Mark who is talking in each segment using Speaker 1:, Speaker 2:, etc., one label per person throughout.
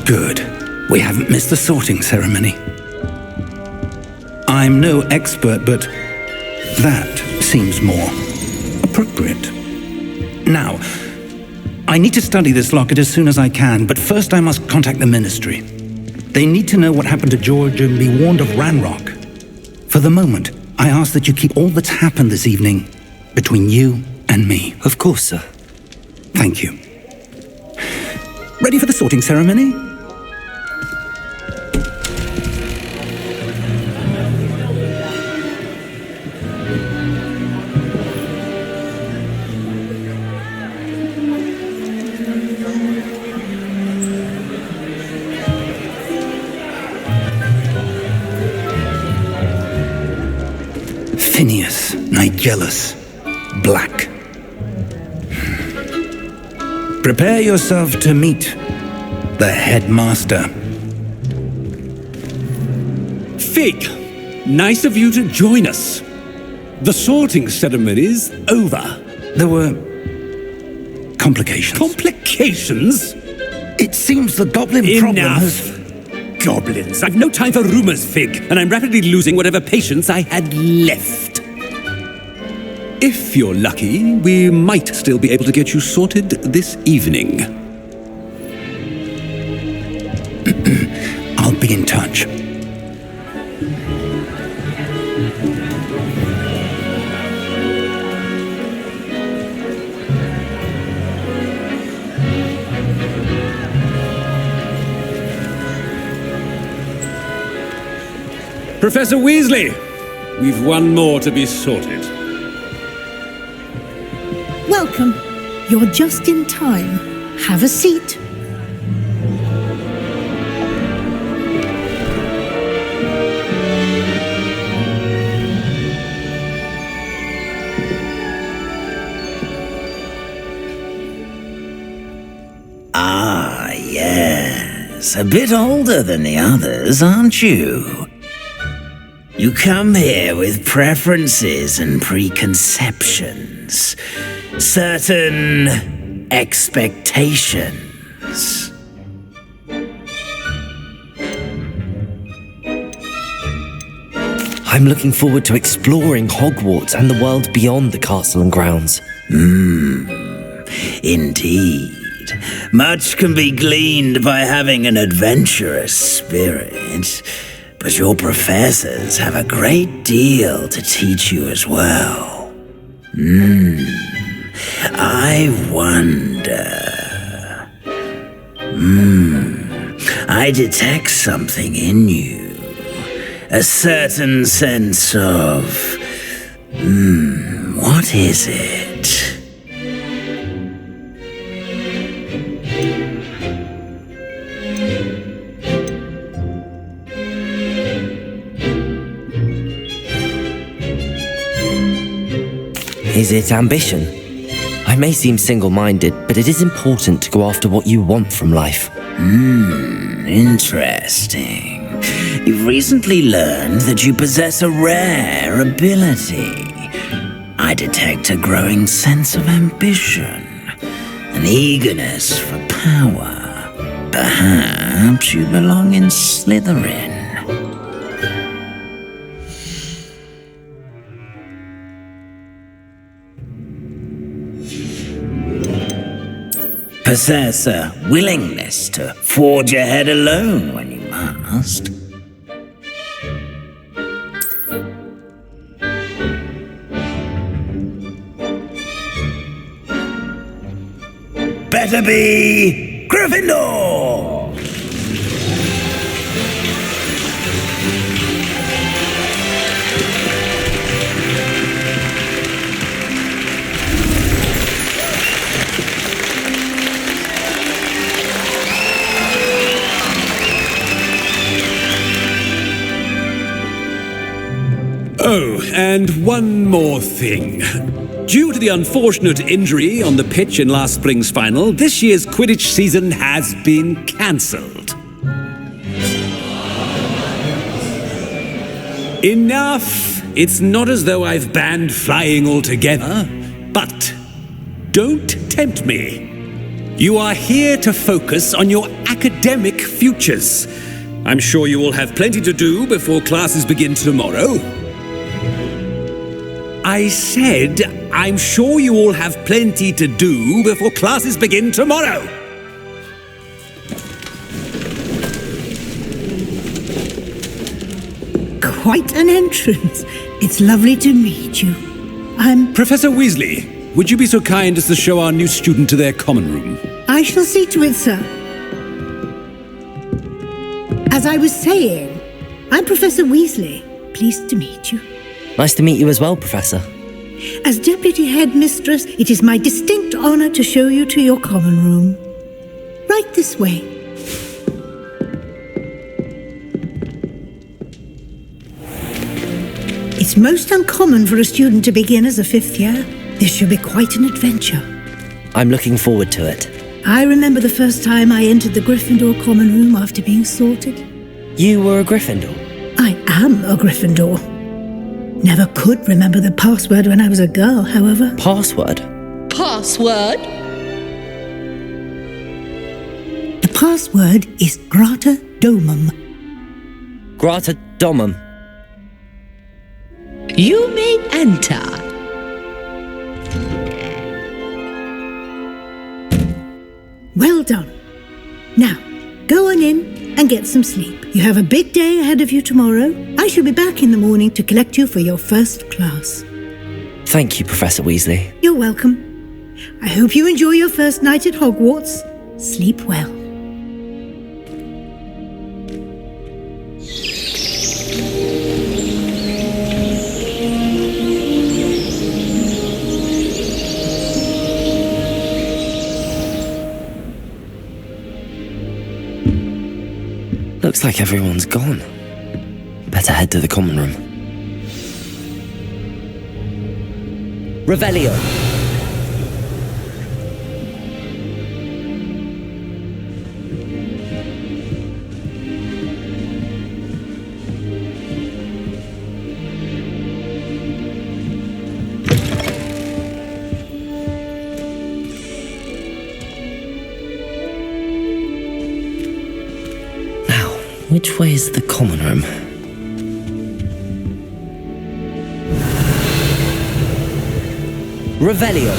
Speaker 1: Good. We haven't missed the sorting ceremony. I'm no expert, but that seems more appropriate. Now, I need to study this locket as soon as I can, but first I must contact the Ministry. They need to know what happened to George and be warned of Ranrock. For the moment, I ask that you keep all that's happened this evening between you and me.
Speaker 2: Of course, sir.
Speaker 1: Thank you. Ready for the sorting ceremony? Phineas, Nigellus, Black. Prepare yourself to meet the headmaster.
Speaker 3: Fig, nice of you to join us. The sorting ceremony's over.
Speaker 1: There were complications.
Speaker 3: Complications?
Speaker 1: It seems the goblin problem has...
Speaker 3: Goblins. I've no time for rumors, Fig, and I'm rapidly losing whatever patience I had left. If you're lucky, we might still be able to get you sorted this evening.
Speaker 1: I'll be in touch.
Speaker 3: Professor Weasley, we've one more to be sorted.
Speaker 4: Welcome. You're just in time. Have a seat.
Speaker 5: Ah, yes. A bit older than the others, aren't you? You come here with preferences and preconceptions. Certain expectations.
Speaker 2: I'm looking forward to exploring Hogwarts and the world beyond the castle and grounds.
Speaker 5: Indeed. Much can be gleaned by having an adventurous spirit, but your professors have a great deal to teach you as well. I wonder... I detect something in you. A certain sense of... what is it?
Speaker 2: Is it ambition? I may seem single-minded, but it is important to go after what you want from life.
Speaker 5: Interesting. You've recently learned that you possess a rare ability. I detect a growing sense of ambition, an eagerness for power. Perhaps you belong in Slytherin. Possess a willingness to forge ahead alone when you must. Better be Gryffindor!
Speaker 3: Oh, and one more thing. Due to the unfortunate injury on the pitch in last spring's final, this year's Quidditch season has been cancelled. Enough! It's not as though I've banned flying altogether, but don't tempt me. You are here to focus on your academic futures. I'm sure you will have plenty to do before classes begin tomorrow. I said, I'm sure you all have plenty to do before classes begin tomorrow.
Speaker 4: Quite an entrance. It's lovely to meet you. I'm...
Speaker 3: Professor Weasley, would you be so kind as to show our new student to their common room?
Speaker 4: I shall see to it, sir. As I was saying, I'm Professor Weasley. Pleased to meet you.
Speaker 2: Nice to meet you as well, Professor.
Speaker 4: As Deputy Headmistress, it is my distinct honour to show you to your common room. Right this way. It's most uncommon for a student to begin as a fifth year. This should be quite an adventure.
Speaker 2: I'm looking forward to it.
Speaker 4: I remember the first time I entered the Gryffindor common room after being sorted.
Speaker 2: You were a Gryffindor?
Speaker 4: I am a Gryffindor. Never could remember the password when I was a girl, however.
Speaker 2: Password?
Speaker 6: Password?
Speaker 4: The password is Grata Domum.
Speaker 2: Grata Domum.
Speaker 6: You may enter.
Speaker 4: Well done. Now, go on in and get some sleep. You have a big day ahead of you tomorrow. I shall be back in the morning to collect you for your first class.
Speaker 2: Thank you, Professor Weasley.
Speaker 4: You're welcome. I hope you enjoy your first night at Hogwarts. Sleep well.
Speaker 2: Looks like everyone's gone. Better head to the common room. Revelio! Which way is the common room? Revelio!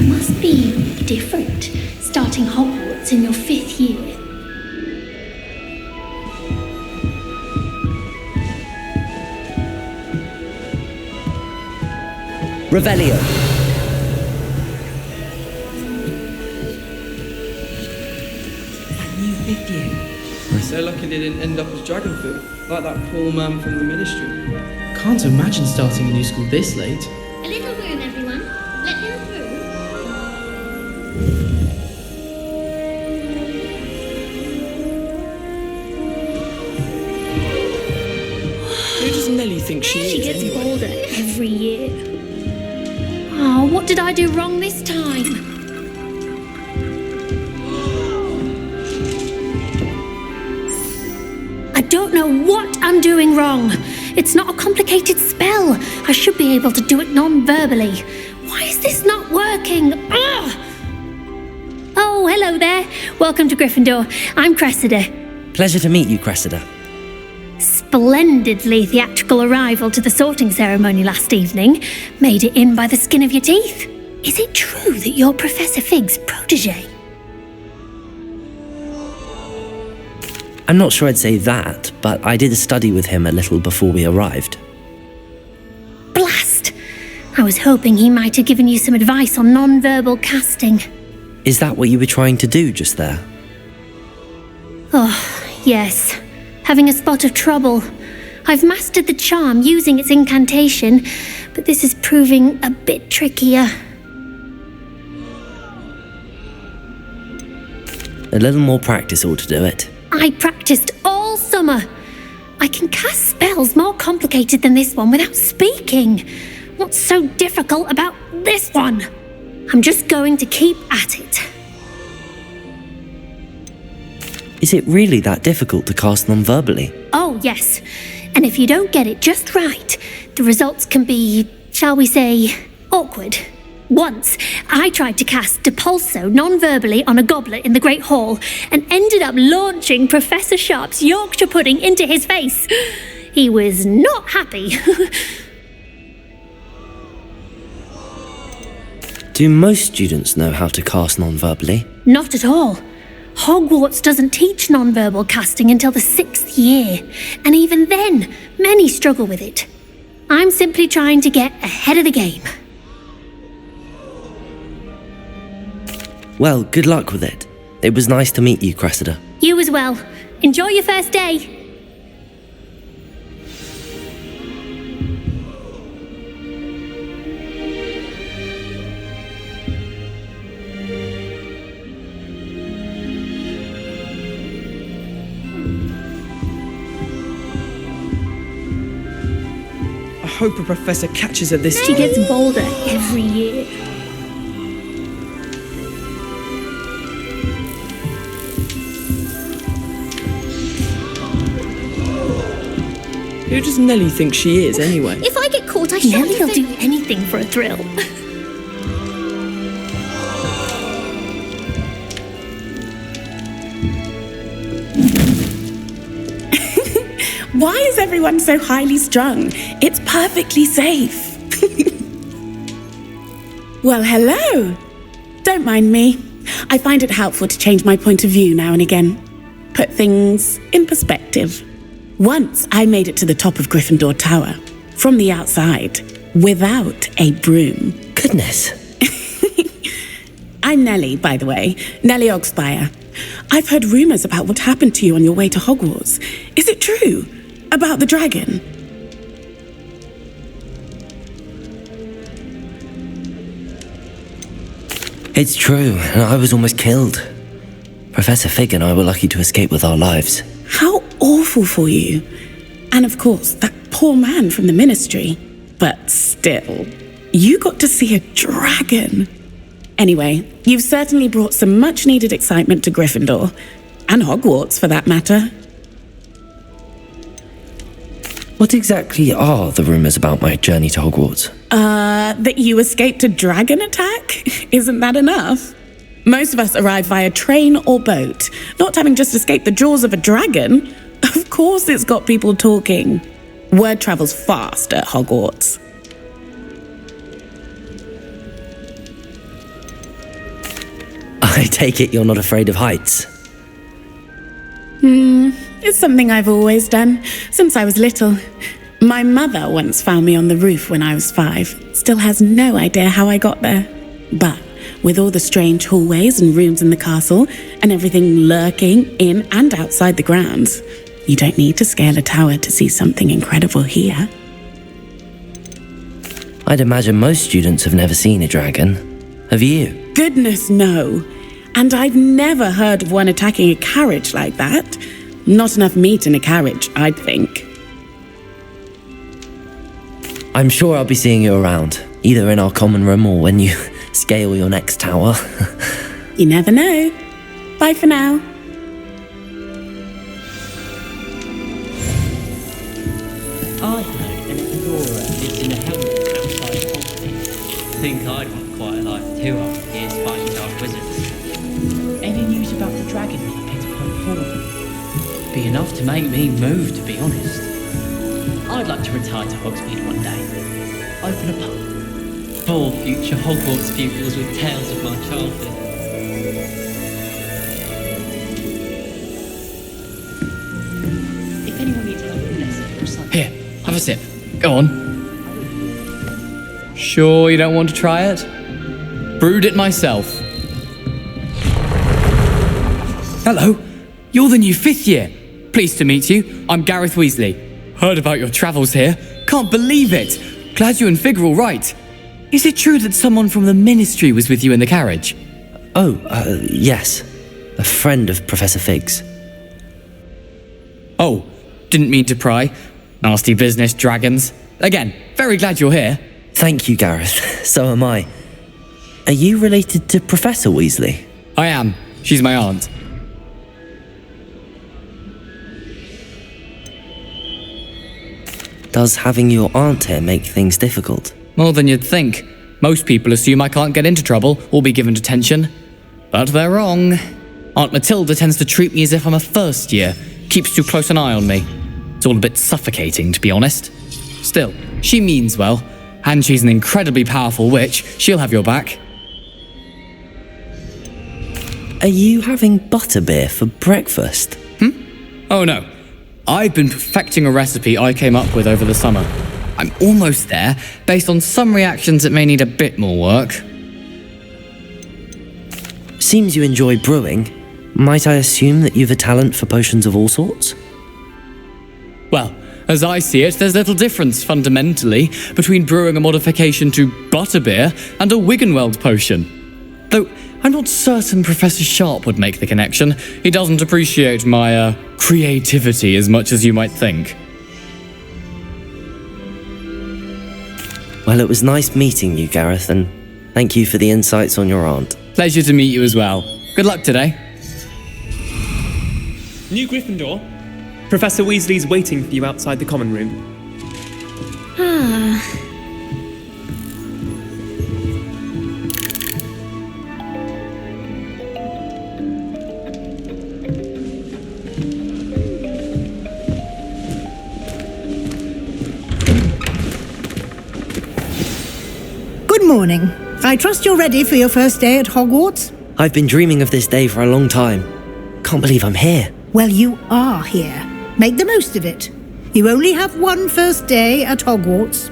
Speaker 7: Must be different, starting Hogwarts in your 5th year.
Speaker 2: Revelio.
Speaker 8: That new 5th year. So lucky they didn't end up as dragon food, like that poor man from the ministry. Can't imagine starting a new school this late.
Speaker 7: A little room, everyone. Let him through.
Speaker 8: Who does Nellie think she is?
Speaker 7: She gets
Speaker 8: anyway?
Speaker 7: older every year. Oh, what did I do wrong this time? I don't know what I'm doing wrong. It's not a complicated spell. I should be able to do it non-verbally. Why is this not working? Ugh! Oh, hello there. Welcome to Gryffindor. I'm Cressida.
Speaker 2: Pleasure to meet you, Cressida.
Speaker 7: Splendidly theatrical arrival to the sorting ceremony last evening. Made it in by the skin of your teeth. Is it true that you're Professor Fig's protege?
Speaker 2: I'm not sure I'd say that, but I did a study with him a little before we arrived.
Speaker 7: Blast! I was hoping he might have given you some advice on non-verbal casting.
Speaker 2: Is that what you were trying to do just there?
Speaker 7: Oh, yes. Having a spot of trouble. I've mastered the charm using its incantation, but this is proving a bit trickier.
Speaker 2: A little more practice ought to do it.
Speaker 7: I practiced all summer. I can cast spells more complicated than this one without speaking. What's so difficult about this one? I'm just going to keep at it.
Speaker 2: Is it really that difficult to cast non-verbally?
Speaker 7: Oh, yes. And if you don't get it just right, the results can be, shall we say, awkward. Once, I tried to cast Depulso non-verbally on a goblet in the Great Hall and ended up launching Professor Sharp's Yorkshire pudding into his face. He was not happy.
Speaker 2: Do most students know how to cast non-verbally?
Speaker 7: Not at all. Hogwarts doesn't teach non-verbal casting until the 6th year, and even then, many struggle with it. I'm simply trying to get ahead of the game.
Speaker 2: Well, good luck with it. It was nice to meet you, Cressida.
Speaker 7: You as well. Enjoy your first day.
Speaker 8: I hope a professor catches her this
Speaker 7: She
Speaker 8: time.
Speaker 7: gets bolder every year.
Speaker 8: Who does Nellie think she is, anyway?
Speaker 6: If I get caught, I shan't
Speaker 7: Nelly will do anything for a thrill.
Speaker 9: Why is everyone so highly strung? It's perfectly safe. Well, hello. Don't mind me. I find it helpful to change my point of view now and again. Put things in perspective. Once I made it to the top of Gryffindor Tower, from the outside, without a broom.
Speaker 2: Goodness.
Speaker 9: I'm Nellie, by the way, Nellie Ogspire. I've heard rumours about what happened to you on your way to Hogwarts. Is it true? About the dragon?
Speaker 2: It's true, and I was almost killed. Professor Fig and I were lucky to escape with our lives.
Speaker 9: How awful for you. And of course, that poor man from the Ministry. But still, you got to see a dragon. Anyway, you've certainly brought some much-needed excitement to Gryffindor. And Hogwarts, for that matter.
Speaker 2: What exactly are the rumours about my journey to Hogwarts?
Speaker 9: That you escaped a dragon attack? Isn't that enough? Most of us arrive via train or boat, not having just escaped the jaws of a dragon. Of course it's got people talking. Word travels fast at Hogwarts.
Speaker 2: I take it you're not afraid of heights?
Speaker 9: It's something I've always done, since I was little. My mother once found me on the roof when I was 5. Still has no idea how I got there. But with all the strange hallways and rooms in the castle, and everything lurking in and outside the grounds, you don't need to scale a tower to see something incredible here.
Speaker 2: I'd imagine most students have never seen a dragon. Have you?
Speaker 9: Goodness, no. And I've never heard of one attacking a carriage like that. Not enough meat in a carriage, I'd think.
Speaker 2: I'm sure I'll be seeing you around, either in our common room or when you scale your next tower.
Speaker 9: You never know. Bye for now.
Speaker 10: I heard an explorer lives in a helmet outside Portkey. Think I'd want quite a life too after years fighting dark wizards. Any news about the dragon in Petticoat Hall? Be enough to make me move, to be honest. I'd like to retire to Hogsmeade one day. Open a pub. Full future Hogwarts pupils with tales of my childhood. If anyone needs help with lessons or something...
Speaker 8: Here, have a sip. Go on. Sure you don't want to try it? Brewed it myself. Hello, you're the new 5th year. Pleased to meet you. I'm Gareth Weasley. Heard about your travels here. Can't believe it. Glad you and Fig are all right. Is it true that someone from the Ministry was with you in the carriage?
Speaker 2: Yes. A friend of Professor Fig's.
Speaker 8: Oh, didn't mean to pry. Nasty business, dragons. Again, very glad you're here.
Speaker 2: Thank you, Gareth. So am I. Are you related to Professor Weasley?
Speaker 8: I am. She's my aunt.
Speaker 2: Does having your aunt here make things difficult?
Speaker 8: More than you'd think. Most people assume I can't get into trouble or be given detention. But they're wrong. Aunt Matilda tends to treat me as if I'm a first year, keeps too close an eye on me. It's all a bit suffocating, to be honest. Still, she means well, and she's an incredibly powerful witch. She'll have your back.
Speaker 2: Are you having butterbeer for breakfast?
Speaker 8: Oh no. I've been perfecting a recipe I came up with over the summer. I'm almost there. Based on some reactions, it may need a bit more work.
Speaker 2: Seems you enjoy brewing. Might I assume that you've a talent for potions of all sorts?
Speaker 8: Well, as I see it, there's little difference, fundamentally, between brewing a modification to butterbeer and a Wiggenweld potion. Though, I'm not certain Professor Sharp would make the connection. He doesn't appreciate my, creativity as much as you might think.
Speaker 2: Well, it was nice meeting you, Gareth, and thank you for the insights on your aunt.
Speaker 8: Pleasure to meet you as well. Good luck today.
Speaker 11: New Gryffindor. Professor Weasley's waiting for you outside the common room.
Speaker 4: Good morning. I trust you're ready for your first day at Hogwarts?
Speaker 2: I've been dreaming of this day for a long time. Can't believe I'm here.
Speaker 4: Well, you are here. Make the most of it. You only have one first day at Hogwarts.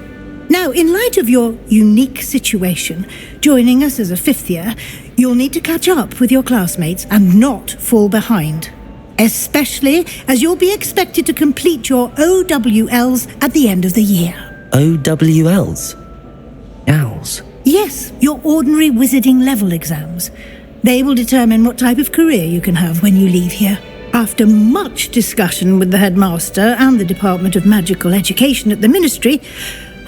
Speaker 4: Now, in light of your unique situation, joining us as a fifth year, you'll need to catch up with your classmates and not fall behind. Especially as you'll be expected to complete your OWLs at the end of the year.
Speaker 2: OWLs? Owls?
Speaker 4: Yes, your ordinary wizarding level exams. They will determine what type of career you can have when you leave here. After much discussion with the headmaster and the Department of Magical Education at the Ministry,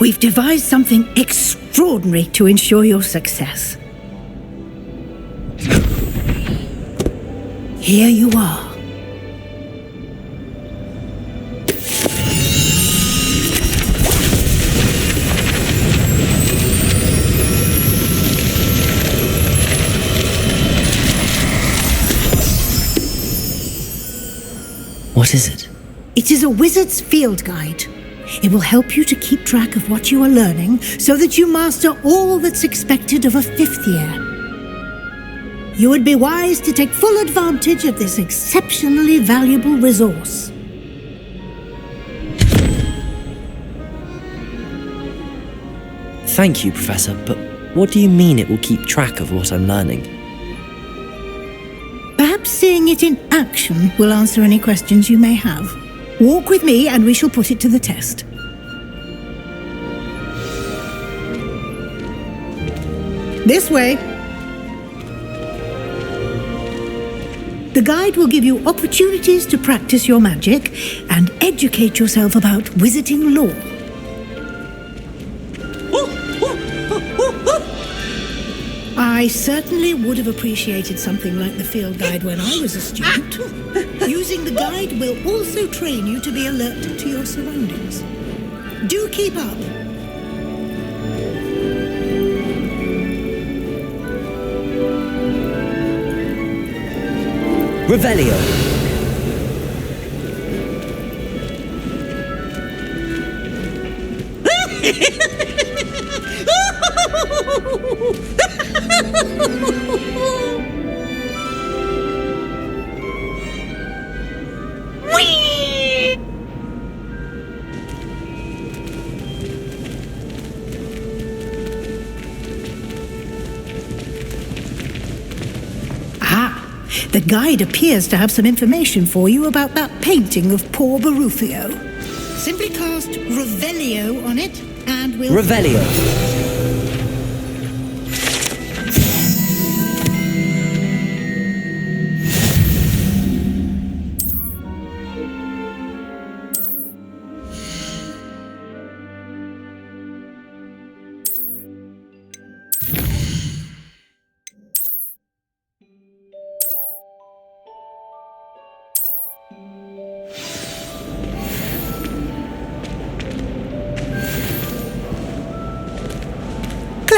Speaker 4: we've devised something extraordinary to ensure your success. Here you are.
Speaker 2: What is it?
Speaker 4: It is a wizard's field guide. It will help you to keep track of what you are learning so that you master all that's expected of a fifth year. You would be wise to take full advantage of this exceptionally valuable resource.
Speaker 2: Thank you, Professor, but what do you mean it will keep track of what I'm learning?
Speaker 4: Perhaps seeing it in action will answer any questions you may have. Walk with me and we shall put it to the test. This way. The guide will give you opportunities to practice your magic and educate yourself about wizarding lore. I certainly would have appreciated something like the field guide when I was a student. Using the guide will also train you to be alert to your surroundings. Do keep up.
Speaker 2: Revelio.
Speaker 4: The guide appears to have some information for you about that painting of poor Barufio. Simply cast Revelio on it, and we'll...
Speaker 2: Revelio.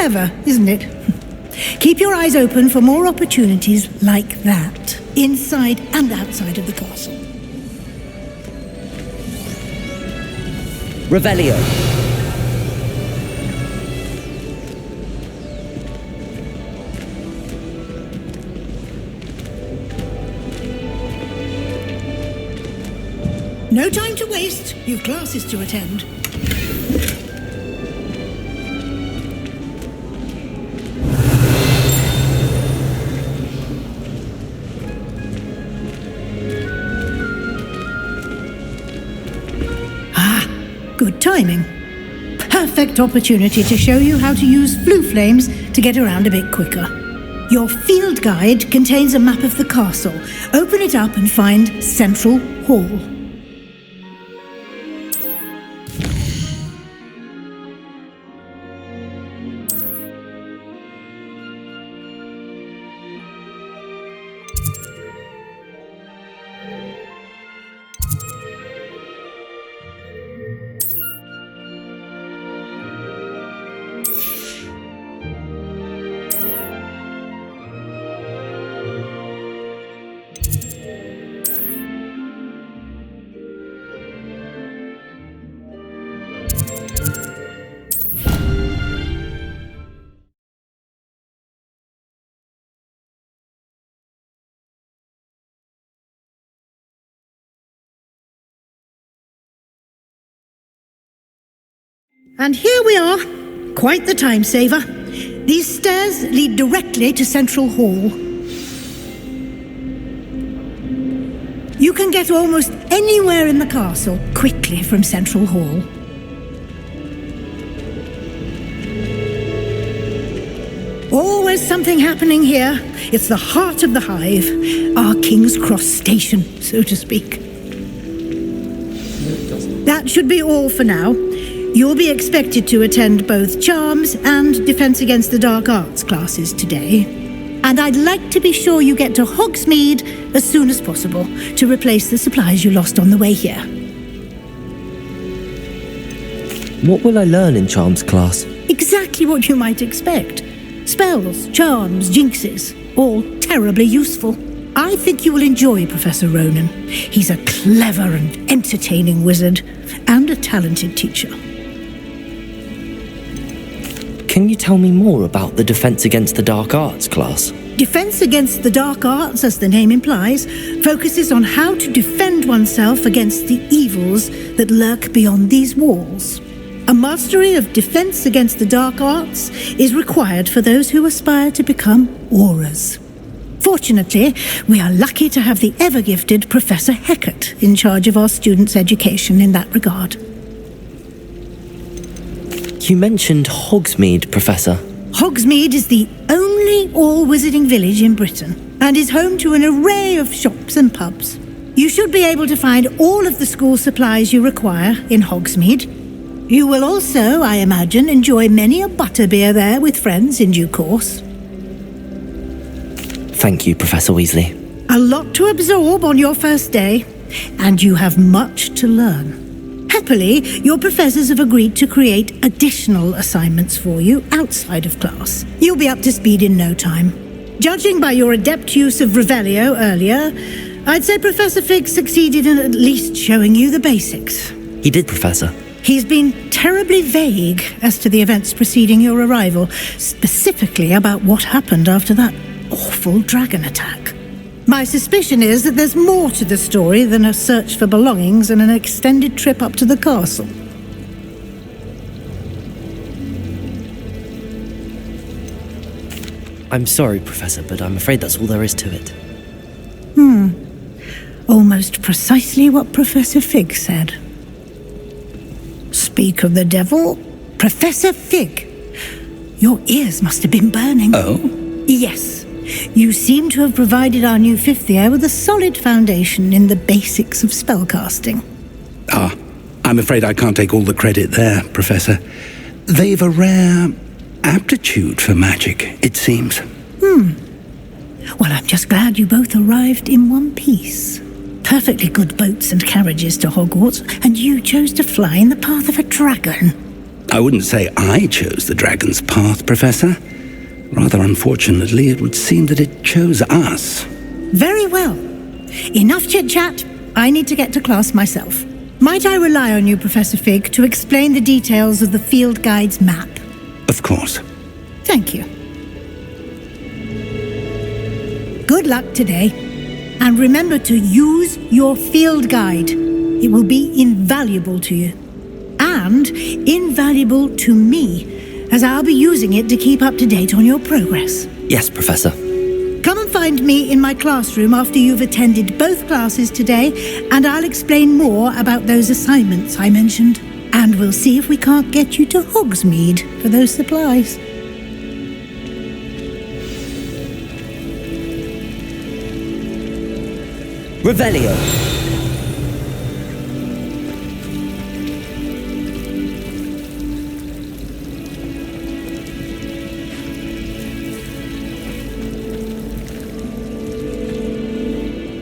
Speaker 4: Clever, isn't it? Keep your eyes open for more opportunities like that, inside and outside of the castle.
Speaker 2: Revelio.
Speaker 4: No time to waste. You've classes to attend. Good timing. Perfect opportunity to show you how to use flue flames to get around a bit quicker. Your field guide contains a map of the castle. Open it up and find Central Hall. And here we are. Quite the time saver. These stairs lead directly to Central Hall. You can get almost anywhere in the castle quickly from Central Hall. Always something happening here. It's the heart of the hive, our King's Cross station, so to speak. That should be all for now. You'll be expected to attend both Charms and Defense Against the Dark Arts classes today. And I'd like to be sure you get to Hogsmeade as soon as possible to replace the supplies you lost on the way here.
Speaker 2: What will I learn in Charms class?
Speaker 4: Exactly what you might expect. Spells, charms, jinxes, all terribly useful. I think you will enjoy Professor Ronen. He's a clever and entertaining wizard and a talented teacher.
Speaker 2: Can you tell me more about the Defense Against the Dark Arts class?
Speaker 4: Defense Against the Dark Arts, as the name implies, focuses on how to defend oneself against the evils that lurk beyond these walls. A mastery of Defense Against the Dark Arts is required for those who aspire to become auras. Fortunately, we are lucky to have the ever-gifted Professor Gekat in charge of our students' education in that regard.
Speaker 2: You mentioned Hogsmeade, Professor.
Speaker 4: Hogsmeade is the only all-wizarding village in Britain and is home to an array of shops and pubs. You should be able to find all of the school supplies you require in Hogsmeade. You will also, I imagine, enjoy many a butterbeer there with friends in due course.
Speaker 2: Thank you, Professor Weasley.
Speaker 4: A lot to absorb on your first day, and you have much to learn. Happily, your professors have agreed to create additional assignments for you outside of class. You'll be up to speed in no time. Judging by your adept use of Revelio earlier, I'd say Professor Fig succeeded in at least showing you the basics.
Speaker 2: He did, Professor.
Speaker 4: He's been terribly vague as to the events preceding your arrival, specifically about what happened after that awful dragon attack. My suspicion is that there's more to the story than a search for belongings and an extended trip up to the castle.
Speaker 2: I'm sorry, Professor, but I'm afraid that's all there is to it.
Speaker 4: Almost precisely what Professor Fig said. Speak of the devil, Professor Fig. Your ears must have been burning.
Speaker 1: Oh?
Speaker 4: Yes. You seem to have provided our new fifth year with a solid foundation in the basics of spellcasting.
Speaker 1: Ah, I'm afraid I can't take all the credit there, Professor. They've a rare aptitude for magic, it seems.
Speaker 4: Well, I'm just glad you both arrived in one piece. Perfectly good boats and carriages to Hogwarts, and you chose to fly in the path of a dragon.
Speaker 1: I wouldn't say I chose the dragon's path, Professor. Rather unfortunately, it would seem that it chose us.
Speaker 4: Very well. Enough chit-chat. I need to get to class myself. Might I rely on you, Professor Fig, to explain the details of the field guide's map?
Speaker 1: Of course.
Speaker 4: Thank you. Good luck today. And remember to use your field guide. It will be invaluable to you. And invaluable to me, as I'll be using it to keep up to date on your progress.
Speaker 2: Yes, Professor.
Speaker 4: Come and find me in my classroom after you've attended both classes today, and I'll explain more about those assignments I mentioned. And we'll see if we can't get you to Hogsmeade for those supplies.
Speaker 2: Revelio.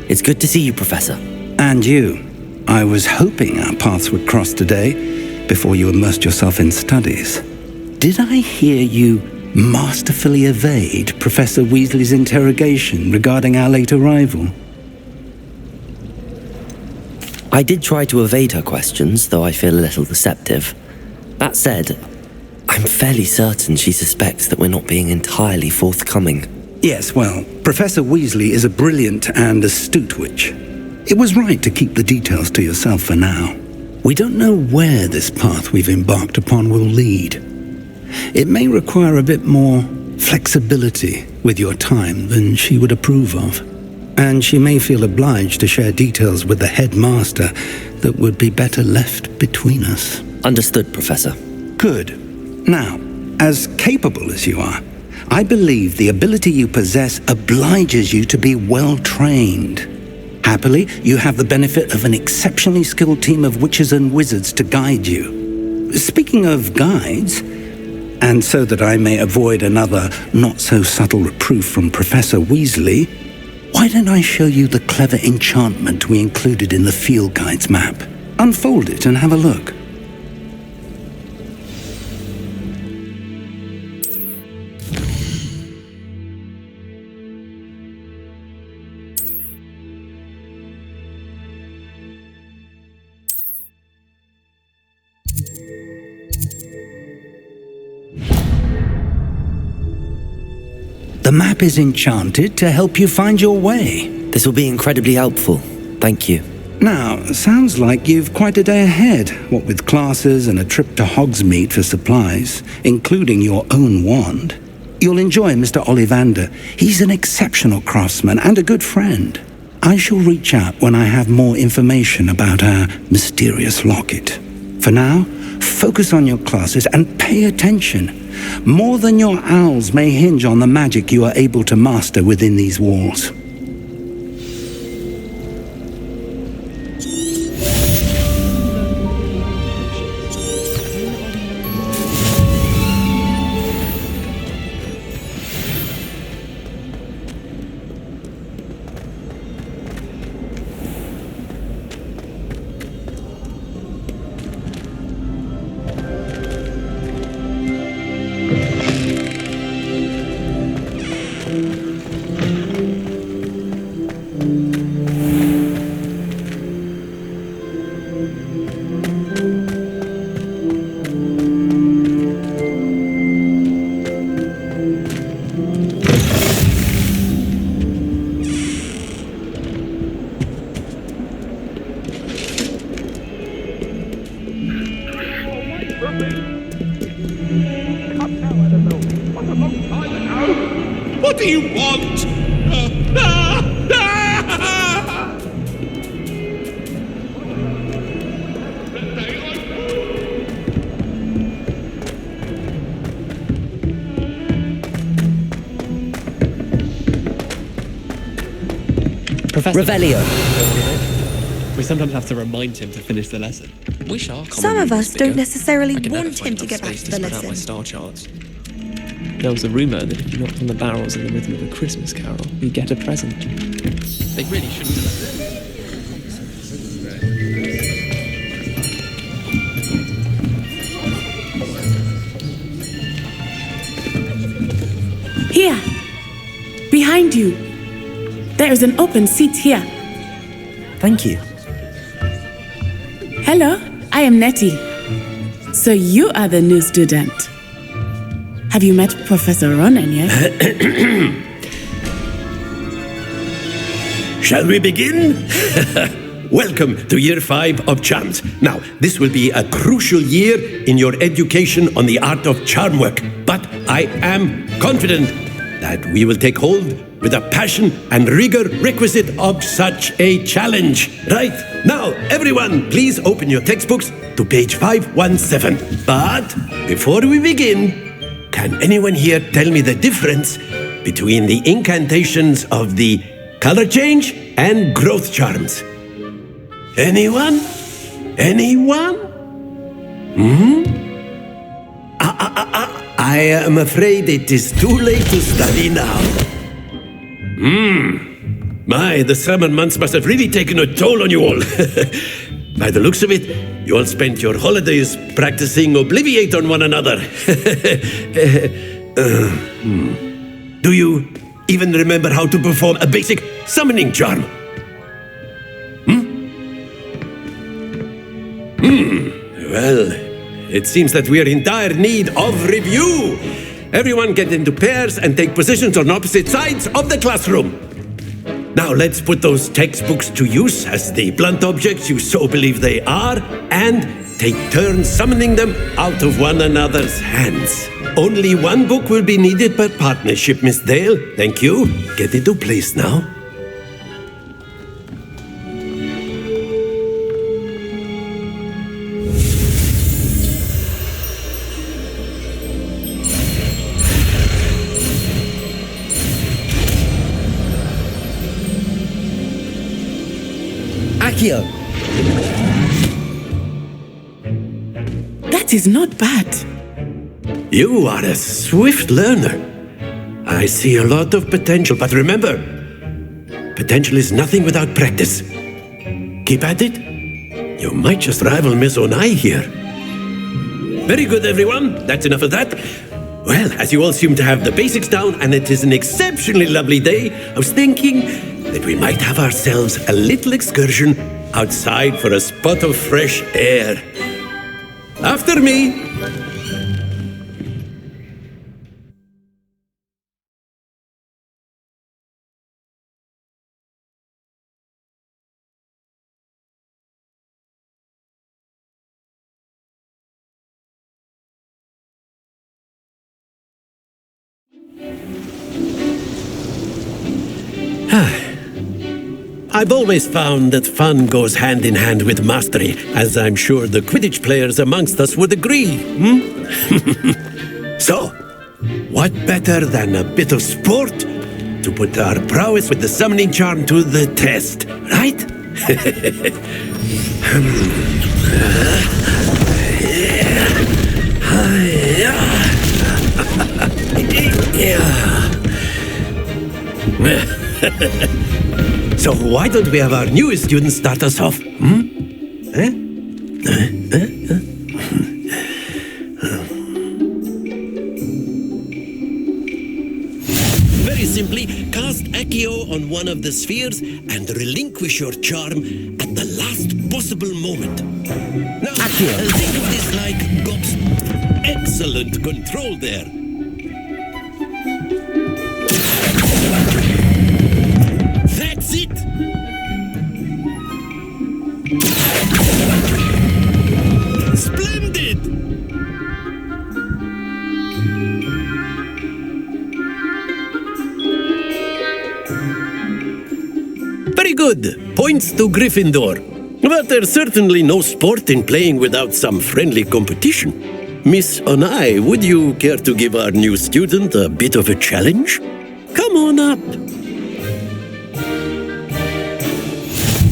Speaker 2: It's good to see you, Professor.
Speaker 1: And you. I was hoping our paths would cross today, before you immersed yourself in studies. Did I hear you masterfully evade Professor Weasley's interrogation regarding our late arrival?
Speaker 2: I did try to evade her questions, though I feel a little deceptive. That said, I'm fairly certain she suspects that we're not being entirely forthcoming.
Speaker 1: Yes, well, Professor Weasley is a brilliant and astute witch. It was right to keep the details to yourself for now. We don't know where this path we've embarked upon will lead. It may require a bit more flexibility with your time than she would approve of. And she may feel obliged to share details with the headmaster that would be better left between us.
Speaker 2: Understood, Professor.
Speaker 1: Good. Now, as capable as you are, I believe the ability you possess obliges you to be well trained. Happily, you have the benefit of an exceptionally skilled team of witches and wizards to guide you. Speaking of guides, and so that I may avoid another not-so-subtle reproof from Professor Weasley, why don't I show you the clever enchantment we included in the field guide's map? Unfold it and have a look. The map is enchanted to help you find your way.
Speaker 2: This will be incredibly helpful. Thank you.
Speaker 1: Now, sounds like you've quite a day ahead, what with classes and a trip to Hogsmeade for supplies, including your own wand. You'll enjoy Mr. Ollivander. He's an exceptional craftsman and a good friend. I shall reach out when I have more information about our mysterious locket. For now, focus on your classes and pay attention. More than your owls may hinge on the magic you are able to master within these walls.
Speaker 12: What do you want?
Speaker 11: Professor
Speaker 2: Revelio.
Speaker 11: We sometimes have to remind him to finish the lesson.
Speaker 10: Wish our
Speaker 13: Some of us don't necessarily want him to get back to the
Speaker 10: My
Speaker 13: lesson.
Speaker 10: star charts.
Speaker 11: There was a rumour that if you knocked on the barrels in the rhythm of a Christmas carol, you'd get a present.
Speaker 10: They really shouldn't do that.
Speaker 9: Here. Behind you. There is an open seat here.
Speaker 2: Thank you.
Speaker 9: Hello, I am Nettie. So you are the new student. Have you met Professor Ronen yet?
Speaker 12: Shall we begin? Welcome to Year 5 of Charms. Now, this will be a crucial year in your education on the art of charm work. But I am confident that we will take hold with the passion and rigor requisite of such a challenge. Right, now, everyone, please open your textbooks to page 517. But before we begin, can anyone here tell me the difference between the incantations of the color change and growth charms? Anyone? Anyone? I am afraid it is too late to study now. My, the summer months must have really taken a toll on you all. By the looks of it, you all spent your holidays practicing Obliviate on one another. Do you even remember how to perform a basic summoning charm? Well, it seems that we are in dire need of review. Everyone get into pairs and take positions on opposite sides of the classroom. Now let's put those textbooks to use as the blunt objects you so believe they are, and take turns summoning them out of one another's hands. Only one book will be needed per partnership, Miss Dale. Thank you. Get into place now.
Speaker 2: Accio!
Speaker 9: That is not bad.
Speaker 12: You are a swift learner. I see a lot of potential, but remember, potential is nothing without practice. Keep at it. You might just rival Miss Onai here. Very good, everyone. That's enough of that. Well, as you all seem to have the basics down, and it is an exceptionally lovely day, I was thinking that we might have ourselves a little excursion outside for a spot of fresh air. After me. I've always found that fun goes hand in hand with mastery, as I'm sure the Quidditch players amongst us would agree. So, what better than a bit of sport to put our prowess with the summoning charm to the test, right? So why don't we have our newest student start us off? Very simply, cast Accio on one of the spheres and relinquish your charm at the last possible moment. Now, think of this like excellent control there. That's it! Splendid! Very good. Points to Gryffindor. But there's certainly no sport in playing without some friendly competition. Miss Onai, would you care to give our new student a bit of a challenge? Come on up.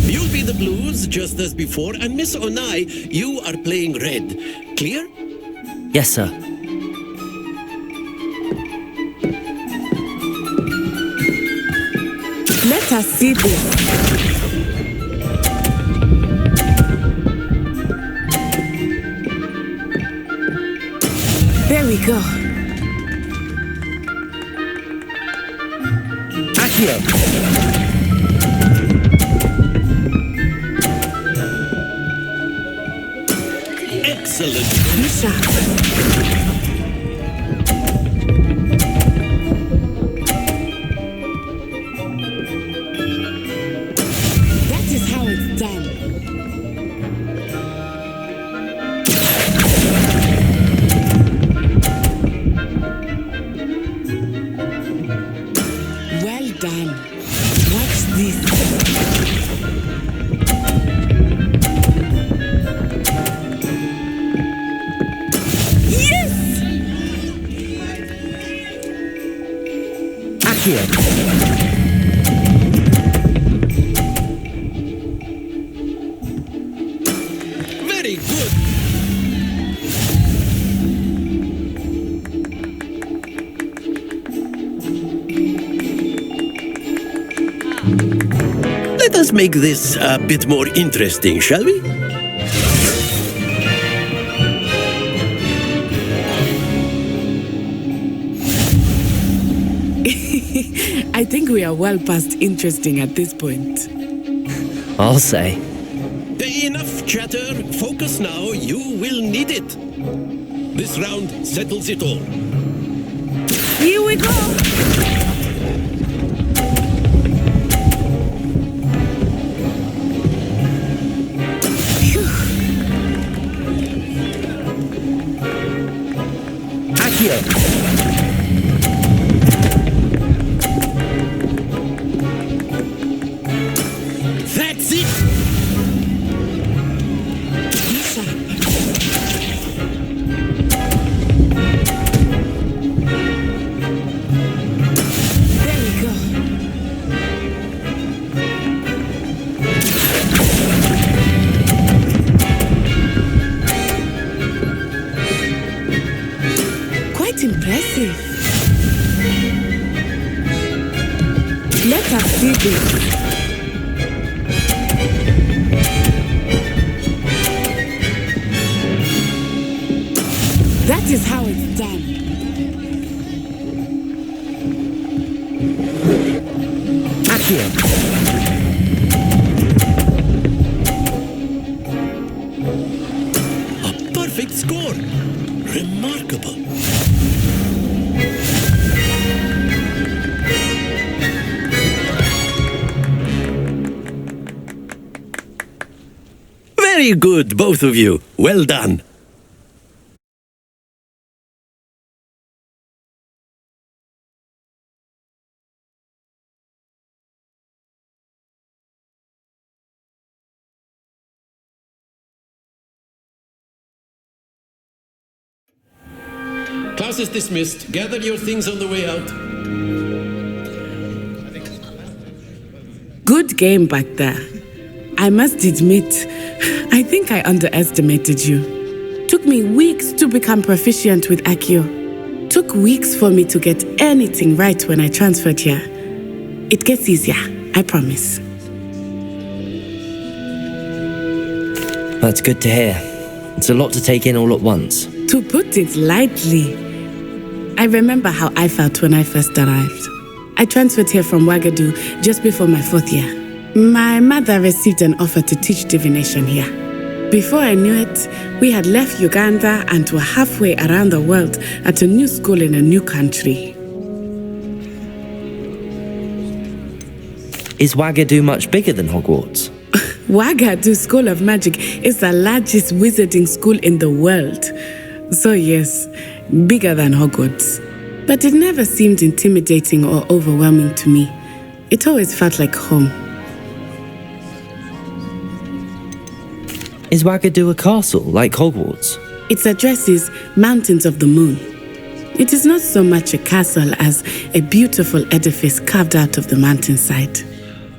Speaker 12: You'll be the blues just as before, and Miss Onai, you are playing red. Clear?
Speaker 2: Yes, sir.
Speaker 9: Let us see this. There we go.
Speaker 2: Accio!
Speaker 12: Excellent.
Speaker 9: That is how it's done. Well done. Watch this.
Speaker 12: Very good. Let us make this a bit more interesting, shall we?
Speaker 9: I think we are well past interesting at this point.
Speaker 2: I'll say.
Speaker 12: Enough chatter. Focus now. You will need it. This round settles it all.
Speaker 9: Here we go!
Speaker 12: That's it.
Speaker 9: There we go. Quite impressive. Let us see this. That is how it's done.
Speaker 2: Accio!
Speaker 12: A perfect score. Remarkable. Very good, both of you. Well done. Class is dismissed. Gather your things on the way out.
Speaker 9: Good game back there. I must admit, I think I underestimated you. Took me weeks to become proficient with Accio. Took weeks for me to get anything right when I transferred here. It gets easier, I promise.
Speaker 2: That's good to hear. It's a lot to take in all at once.
Speaker 9: To put it lightly, I remember how I felt when I first arrived. I transferred here from Ouagadougou just before my 4th year. My mother received an offer to teach divination here. Before I knew it, we had left Uganda and were halfway around the world at a new school in a new country.
Speaker 2: Is Ouagadougou much bigger than Hogwarts?
Speaker 9: Ouagadougou School of Magic is the largest wizarding school in the world. So yes, bigger than Hogwarts. But it never seemed intimidating or overwhelming to me. It always felt like home.
Speaker 2: Is Ouagadougou a castle like Hogwarts?
Speaker 9: Its address is Mountains of the Moon. It is not so much a castle as a beautiful edifice carved out of the mountainside.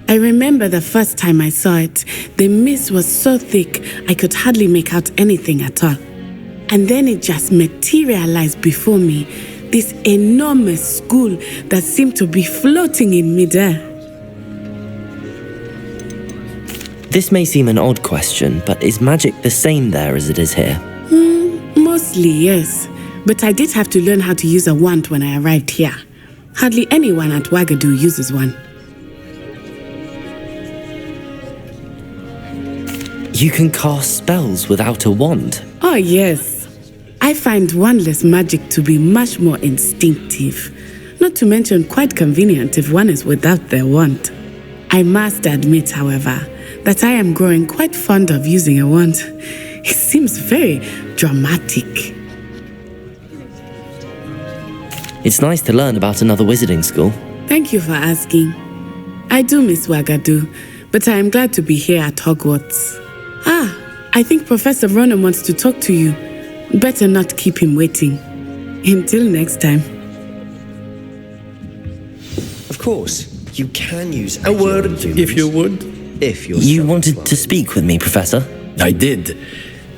Speaker 9: I remember the first time I saw it, the mist was so thick I could hardly make out anything at all. And then it just materialized before me, this enormous school that seemed to be floating in midair.
Speaker 2: This may seem an odd question, but is magic the same there as it is here?
Speaker 9: Mostly, yes. But I did have to learn how to use a wand when I arrived here. Hardly anyone at Wagadu uses one.
Speaker 2: You can cast spells without a wand?
Speaker 9: Oh, yes. I find wandless magic to be much more instinctive. Not to mention quite convenient if one is without their wand. I must admit, however, that I am growing quite fond of using a wand. It seems very dramatic.
Speaker 2: It's nice to learn about another wizarding school.
Speaker 9: Thank you for asking. I do miss Wagadu, but I am glad to be here at Hogwarts. I think Professor Ronen wants to talk to you. Better not keep him waiting. Until next time.
Speaker 14: Of course, you can use
Speaker 12: a word, if you would.
Speaker 14: If you're
Speaker 2: You wanted to speak with me, Professor?
Speaker 12: I did.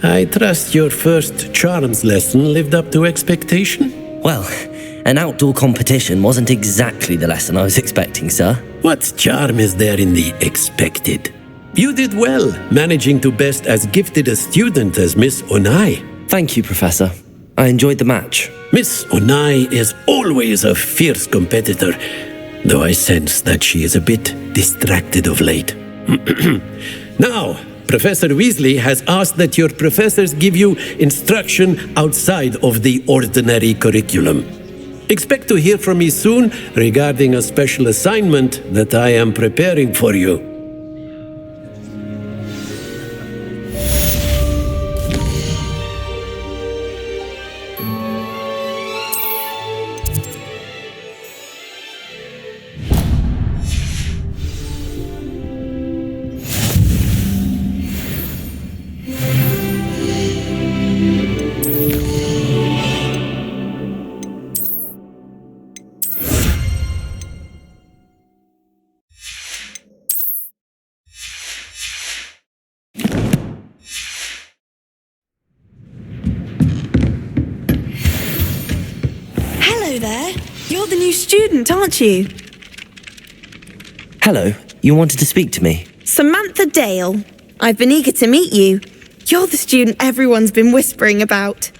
Speaker 12: I trust your first charms lesson lived up to expectation?
Speaker 2: Well, an outdoor competition wasn't exactly the lesson I was expecting, sir.
Speaker 12: What charm is there in the expected? You did well, managing to best as gifted a student as Miss Onai.
Speaker 2: Thank you, Professor. I enjoyed the match.
Speaker 12: Miss Onai is always a fierce competitor, though I sense that she is a bit distracted of late. Now, Professor Weasley has asked that your professors give you instruction outside of the ordinary curriculum. Expect to hear from me soon regarding a special assignment that I am preparing for you.
Speaker 13: You're the new student, aren't you?
Speaker 2: Hello, you wanted to speak to me?
Speaker 13: Samantha Dale. I've been eager to meet you. You're the student everyone's been whispering about.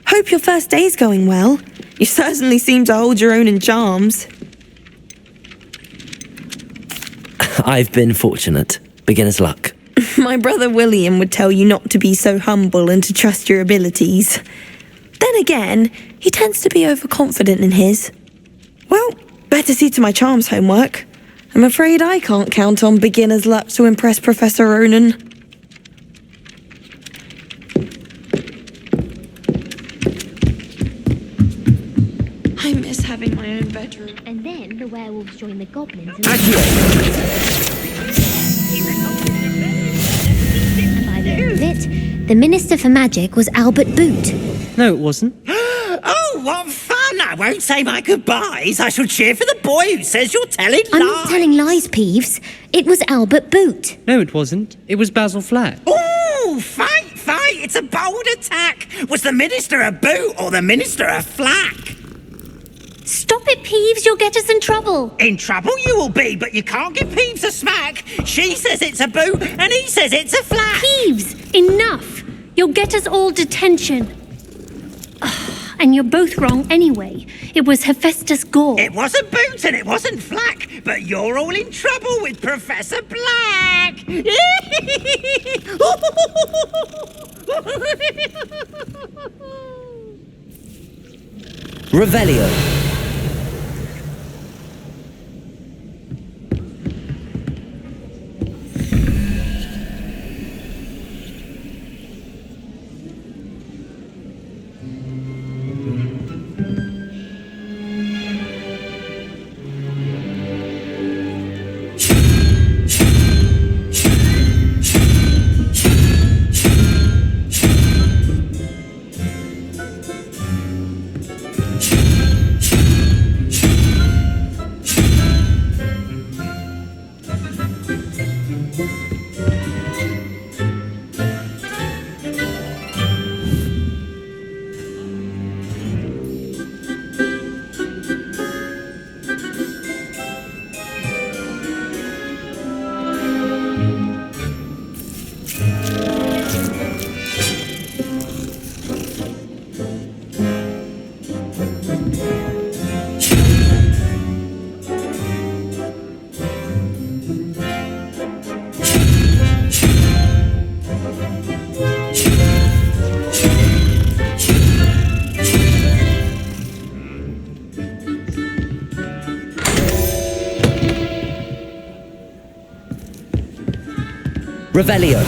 Speaker 13: Hope your first day's going well. You certainly seem to hold your own in charms.
Speaker 2: I've been fortunate. Beginner's luck.
Speaker 13: My brother William would tell you not to be so humble and to trust your abilities. Then again, he tends to be overconfident in his. Well, better see to my charms homework. I'm afraid I can't count on beginner's luck to impress Professor Ronen. I miss having my own bedroom.
Speaker 7: And then the werewolves join the goblins and by the end of it, the Minister for Magic was Albert Boot.
Speaker 10: No, it wasn't.
Speaker 5: Oh, what fun! I won't say my goodbyes. I shall cheer for the boy who says you're telling lies.
Speaker 7: I'm not telling lies, Peeves. It was Albert Boot.
Speaker 10: No, it wasn't. It was Basil Flat.
Speaker 5: Oh, fight! It's a bold attack. Was the Minister a boot or the Minister a flack?
Speaker 7: Stop it, Peeves. You'll get us in trouble.
Speaker 5: In trouble you will be, but you can't give Peeves a smack. She says it's a boot and he says it's a flack.
Speaker 7: Peeves, enough. You'll get us all detention. And you're both wrong anyway. It was Hephaestus Gore.
Speaker 5: It wasn't boot and it wasn't flack, but you're all in trouble with Professor Black.
Speaker 2: Revelio. Revelio.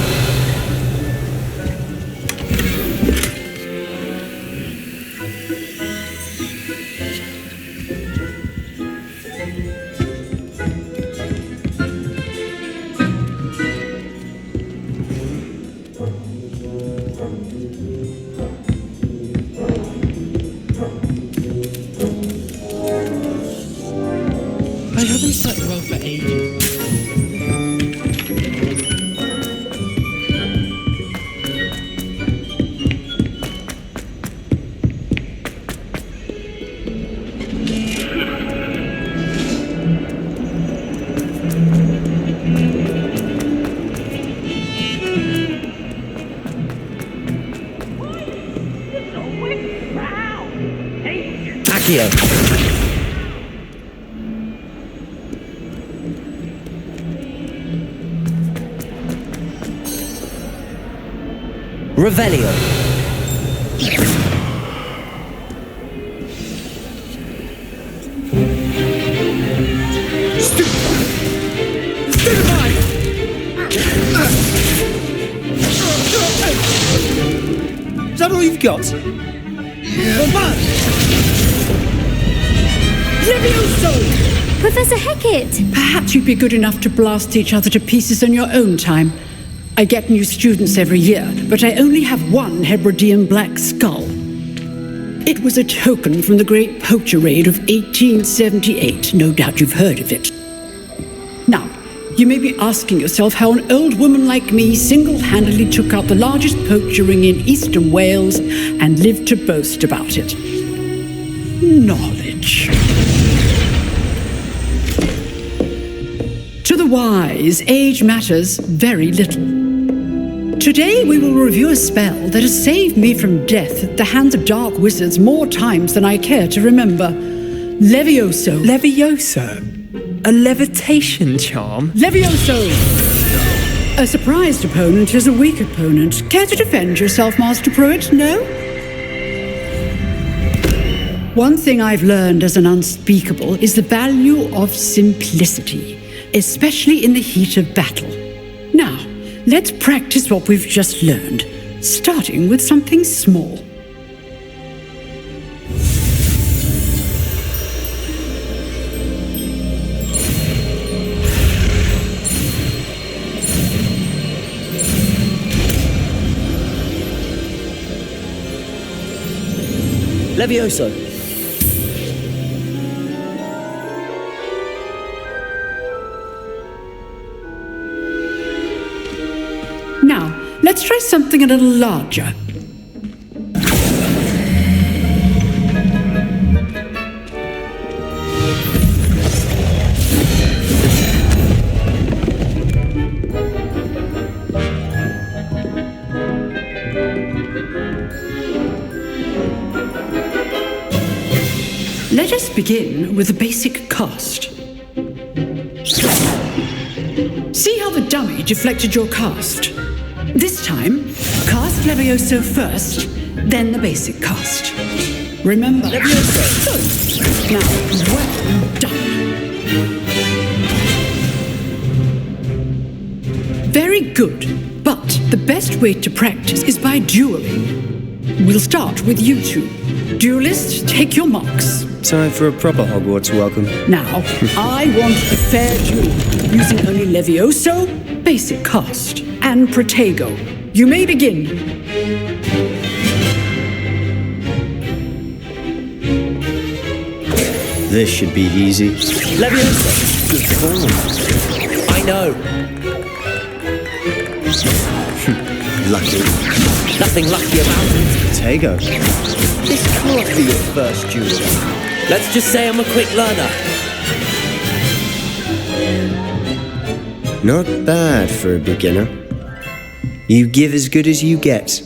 Speaker 10: I haven't slept well for ages.
Speaker 2: Accio. Revelio.
Speaker 15: Is that all you've got?
Speaker 16: Levioso! Professor Hecate!
Speaker 17: Perhaps you'd be good enough to blast each other to pieces on your own time. I get new students every year, but I only have one Hebridean black skull. It was a token from the Great Poacher Raid of 1878. No doubt you've heard of it. Now, you may be asking yourself how an old woman like me single-handedly took out the largest poacher ring in eastern Wales and lived to boast about it. Knowledge. To the wise, age matters very little. Today we will review a spell that has saved me from death at the hands of dark wizards more times than I care to remember. Levioso.
Speaker 11: Levioso? A levitation charm?
Speaker 17: Levioso! A surprised opponent is a weak opponent. Care to defend yourself, Master Pruitt? No? One thing I've learned as an unspeakable is the value of simplicity, especially in the heat of battle. Now, let's practice what we've just learned, starting with something small.
Speaker 2: Levioso.
Speaker 17: Now, let's try something a little larger. Let us begin with the basic cast. See how the dummy deflected your cast? This time, cast Levioso first, then the basic cast. Remember, Levioso. Now, well done. Very good, but the best way to practice is by dueling. We'll start with you two. Duelists, take your marks.
Speaker 14: Time for a proper Hogwarts welcome.
Speaker 17: Now, I want a fair duel, using only Levioso, basic cast, and Protego. You may begin.
Speaker 14: This should be easy.
Speaker 2: Levioso. Good form. I know.
Speaker 14: Lucky.
Speaker 2: Nothing lucky about it.
Speaker 14: Protego. This can't be your first duel.
Speaker 2: Let's just say I'm a quick learner.
Speaker 14: Not bad for a beginner. You give as good as you get.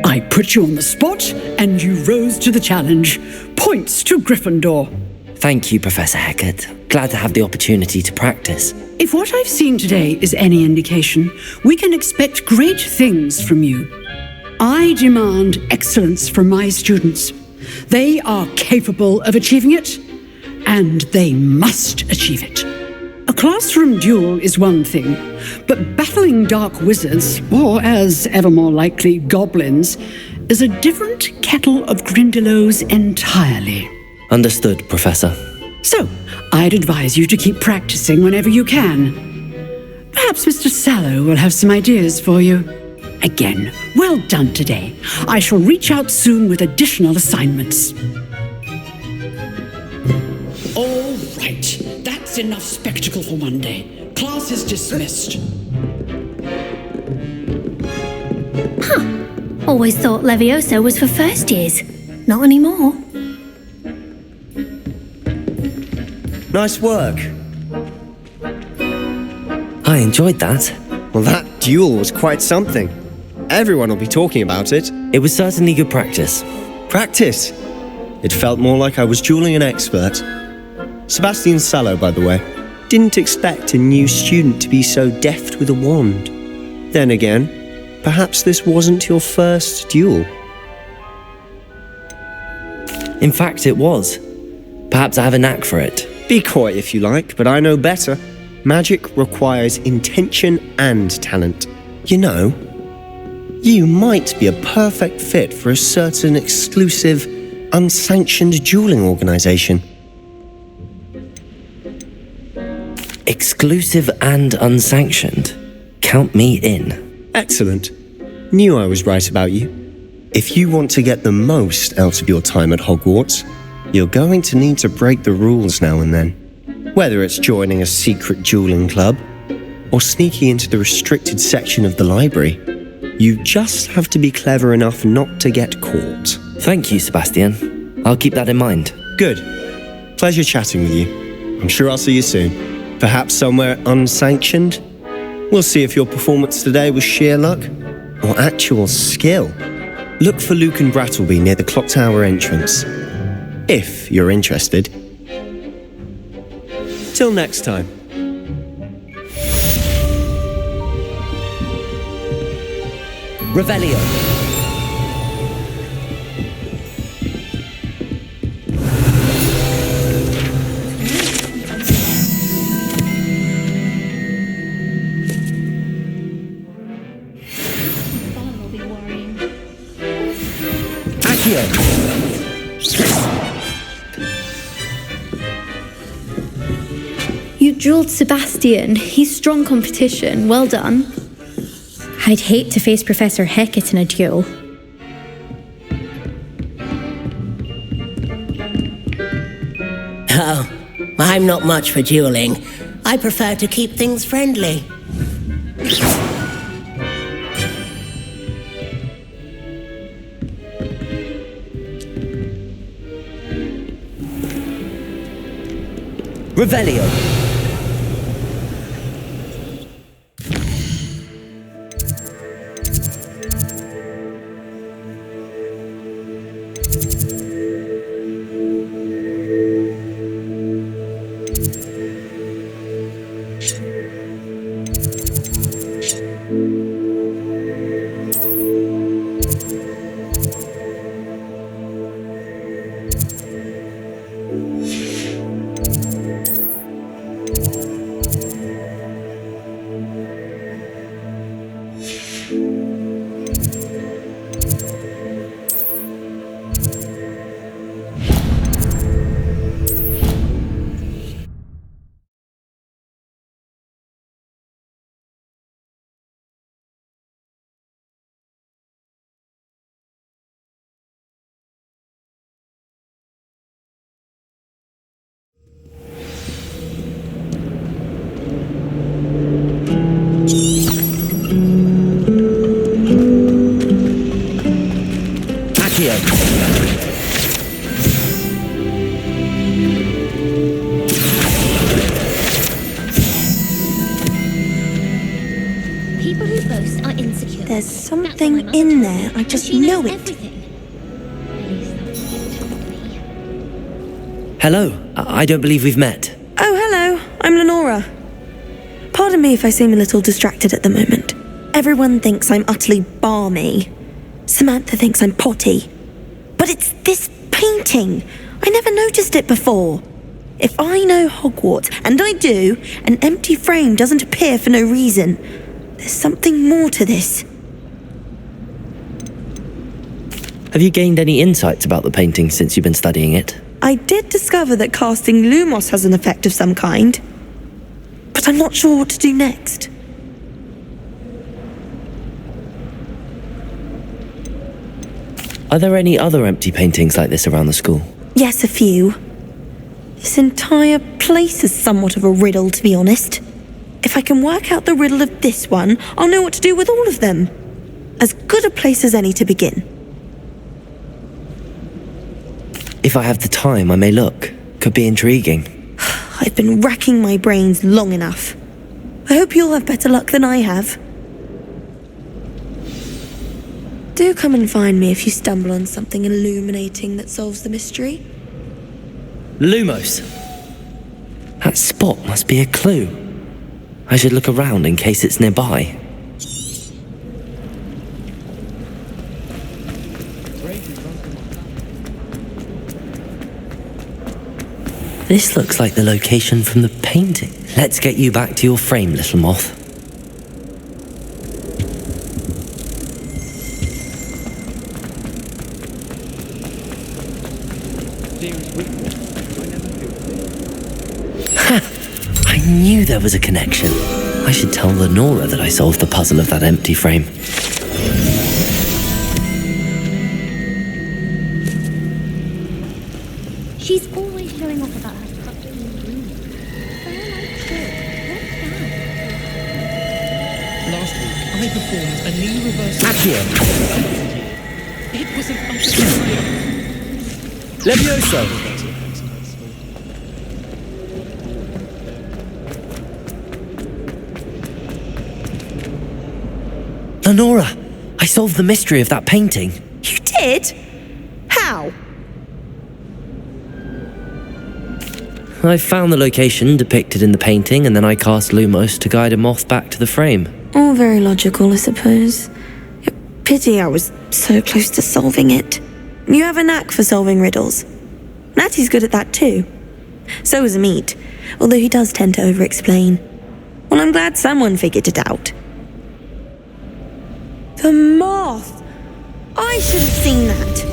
Speaker 17: I put you on the spot, and you rose to the challenge. Points to Gryffindor.
Speaker 2: Thank you, Professor Hecate. Glad to have the opportunity to practice.
Speaker 17: If what I've seen today is any indication, we can expect great things from you. I demand excellence from my students. They are capable of achieving it, and they must achieve it. A classroom duel is one thing, but battling dark wizards, or as ever more likely, goblins, is a different kettle of grindylows entirely.
Speaker 2: Understood, Professor.
Speaker 17: So, I'd advise you to keep practicing whenever you can. Perhaps Mr. Sallow will have some ideas for you. Again, well done today. I shall reach out soon with additional assignments. All right, that's enough spectacle for one day. Class is dismissed.
Speaker 7: Always thought Levioso was for first years. Not anymore.
Speaker 14: Nice work.
Speaker 2: I enjoyed that.
Speaker 14: Well, that duel was quite something. Everyone will be talking about it.
Speaker 2: It was certainly good practice.
Speaker 14: Practice? It felt more like I was dueling an expert. Sebastian Sallow, by the way, didn't expect a new student to be so deft with a wand. Then again, perhaps this wasn't your first duel.
Speaker 2: In fact, it was. Perhaps I have a knack for it.
Speaker 14: Be coy if you like, but I know better. Magic requires intention and talent. You know, you might be a perfect fit for a certain exclusive, unsanctioned dueling organization.
Speaker 2: Exclusive and unsanctioned? Count me in.
Speaker 14: Excellent. Knew I was right about you. If you want to get the most out of your time at Hogwarts, you're going to need to break the rules now and then. Whether it's joining a secret dueling club or sneaking into the restricted section of the library, you just have to be clever enough not to get caught.
Speaker 2: Thank you, Sebastian. I'll keep that in mind.
Speaker 14: Good. Pleasure chatting with you. I'm sure I'll see you soon. Perhaps somewhere unsanctioned? We'll see if your performance today was sheer luck or actual skill. Look for Luke and Brattleby near the clock tower entrance. If you're interested. Till next time.
Speaker 2: Revelio.
Speaker 16: You duelled Sebastian. He's strong competition. Well done. I'd hate to face Professor Hekit in a duel.
Speaker 18: Oh, I'm not much for dueling. I prefer to keep things friendly.
Speaker 2: Revelio.
Speaker 16: People who boast are insecure.
Speaker 13: There's something in there. I just know it.
Speaker 2: Hello. I don't believe we've met.
Speaker 13: Oh, hello. I'm Lenora. Pardon me if I seem a little distracted at the moment. Everyone thinks I'm utterly balmy. Samantha thinks I'm potty. But it's this painting. I never noticed it before. If I know Hogwarts, and I do, an empty frame doesn't appear for no reason. There's something more to this.
Speaker 2: Have you gained any insights about the painting since you've been studying it?
Speaker 13: I did discover that casting Lumos has an effect of some kind, but I'm not sure what to do next.
Speaker 2: Are there any other empty paintings like this around the school?
Speaker 13: Yes, a few. This entire place is somewhat of a riddle, to be honest. If I can work out the riddle of this one, I'll know what to do with all of them. As good a place as any to begin.
Speaker 2: If I have the time, I may look. Could be intriguing.
Speaker 13: I've been racking my brains long enough. I hope you'll have better luck than I have. Do come and find me if you stumble on something illuminating that solves the mystery.
Speaker 2: Lumos! That spot must be a clue. I should look around in case it's nearby. This looks like the location from the painting. Let's get you back to your frame, little moth. I knew there was a connection. I should tell Lenora that I solved the puzzle of that empty frame.
Speaker 7: She's always showing off about her structure in the room.
Speaker 11: Last week, I performed a knee reversal.
Speaker 2: Accio!
Speaker 11: It was an utter
Speaker 2: Levioso! Lenora, I solved the mystery of that painting.
Speaker 13: You did? How?
Speaker 2: I found the location depicted in the painting, and then I cast Lumos to guide a moth back to the frame.
Speaker 13: All very logical, I suppose. Pity I was so close to solving it. You have a knack for solving riddles. Natty's good at that too. So is Meat, although he does tend to over-explain. Well, I'm glad someone figured it out. The moth! I should have seen that.